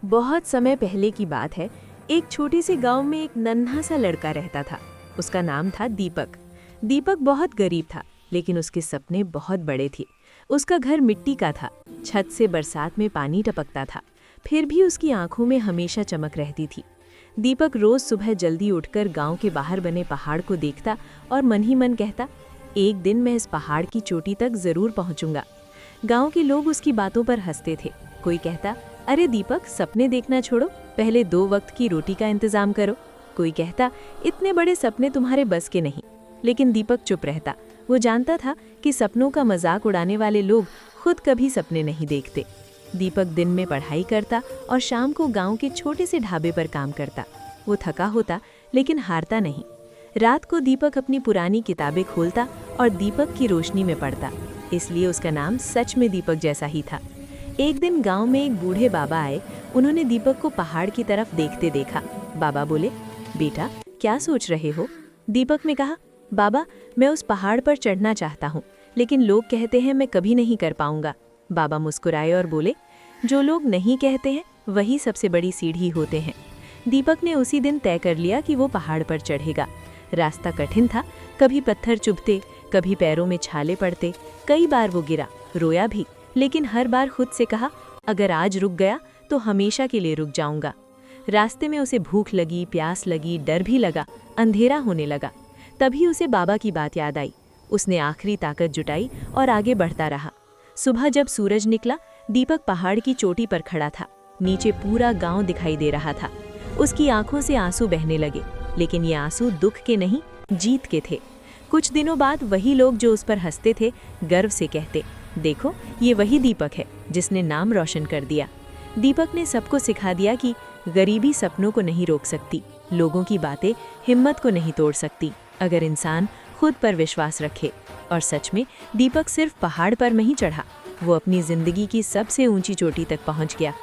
बहुत समय पहले की बात है। एक छोटे से गांव में एक नन्हा सा लड़का रहता था। उसका नाम था दीपक। दीपक बहुत गरीब था, लेकिन उसके सपने बहुत बड़े थे। उसका घर मिट्टी का था, छत से बरसात में पानी टपकता था, फिर भी उसकी आंखों में हमेशा चमक रहती थी। दीपक रोज सुबह जल्दी उठकर गांव के बाहर बने पहाड़ को देखता और मन ही मन कहता, एक दिन मैं इस पहाड़ की चोटी तक जरूर पहुंचूंगा। गांव के लोग उसकी बातों पर हंसते थे। कोई कहता, अरे दीपक, सपने देखना छोड़ो, पहले 2 वक्त की रोटी का इंतजाम करो। कोई कहता, इतने बड़े सपने तुम्हारे बस के नहीं। लेकिन दीपक चुप रहता। वो जानता था कि सपनों का मजाक उड़ाने वाले लोग खुद कभी सपने नहीं देखते। दीपक दिन में पढ़ाई करता और शाम को गांव के छोटे से ढाबे पर काम करता। वो थका होता, लेकिन हारता नहीं। रात को दीपक अपनी पुरानी किताबें खोलता और दीपक की रोशनी में पढ़ता, इसलिए उसका नाम सच में दीपक जैसा ही था। एक दिन गांव में एक बूढ़े बाबा आए। उन्होंने दीपक को पहाड़ की तरफ देखते देखा। बाबा बोले, बेटा, क्या सोच रहे हो? दीपक ने कहा, बाबा, मैं उस पहाड़ पर चढ़ना चाहता हूँ, लेकिन लोग कहते हैं मैं कभी नहीं कर पाऊंगा। बाबा मुस्कुराए और बोले, जो लोग नहीं कहते हैं वही सबसे बड़ी सीढ़ी होते हैं। दीपक ने उसी दिन तय कर लिया कि वो पहाड़ पर चढ़ेगा। रास्ता कठिन था, कभी पत्थर चुभते, कभी पैरों में छाले पड़ते। कई बार वो गिरा, रोया भी, लेकिन हर बार खुद से कहा, अगर आज रुक गया तो हमेशा के लिए रुक जाऊंगा। रास्ते में उसे भूख लगी, प्यास लगी, डर भी लगा, अंधेरा होने लगा। तभी उसे बाबा की बात याद आई। उसने आखिरी ताकत जुटाई और आगे बढ़ता रहा। सुबह जब सूरज निकला, दीपक पहाड़ की चोटी पर खड़ा था। नीचे पूरा गांव दिखाई दे रहा था। उसकी आंखों से आंसू बहने लगे, लेकिन ये आंसू दुख के नहीं, जीत के थे। कुछ दिनों बाद वही लोग जो उस पर हंसते थे, गर्व से कहते, देखो, ये वही दीपक है जिसने नाम रोशन कर दिया। दीपक ने सबको सिखा दिया कि गरीबी सपनों को नहीं रोक सकती, लोगों की बातें हिम्मत को नहीं तोड़ सकती, अगर इंसान खुद पर विश्वास रखे। और सच में दीपक सिर्फ पहाड़ पर नहीं चढ़ा, वो अपनी जिंदगी की सबसे ऊंची चोटी तक पहुंच गया।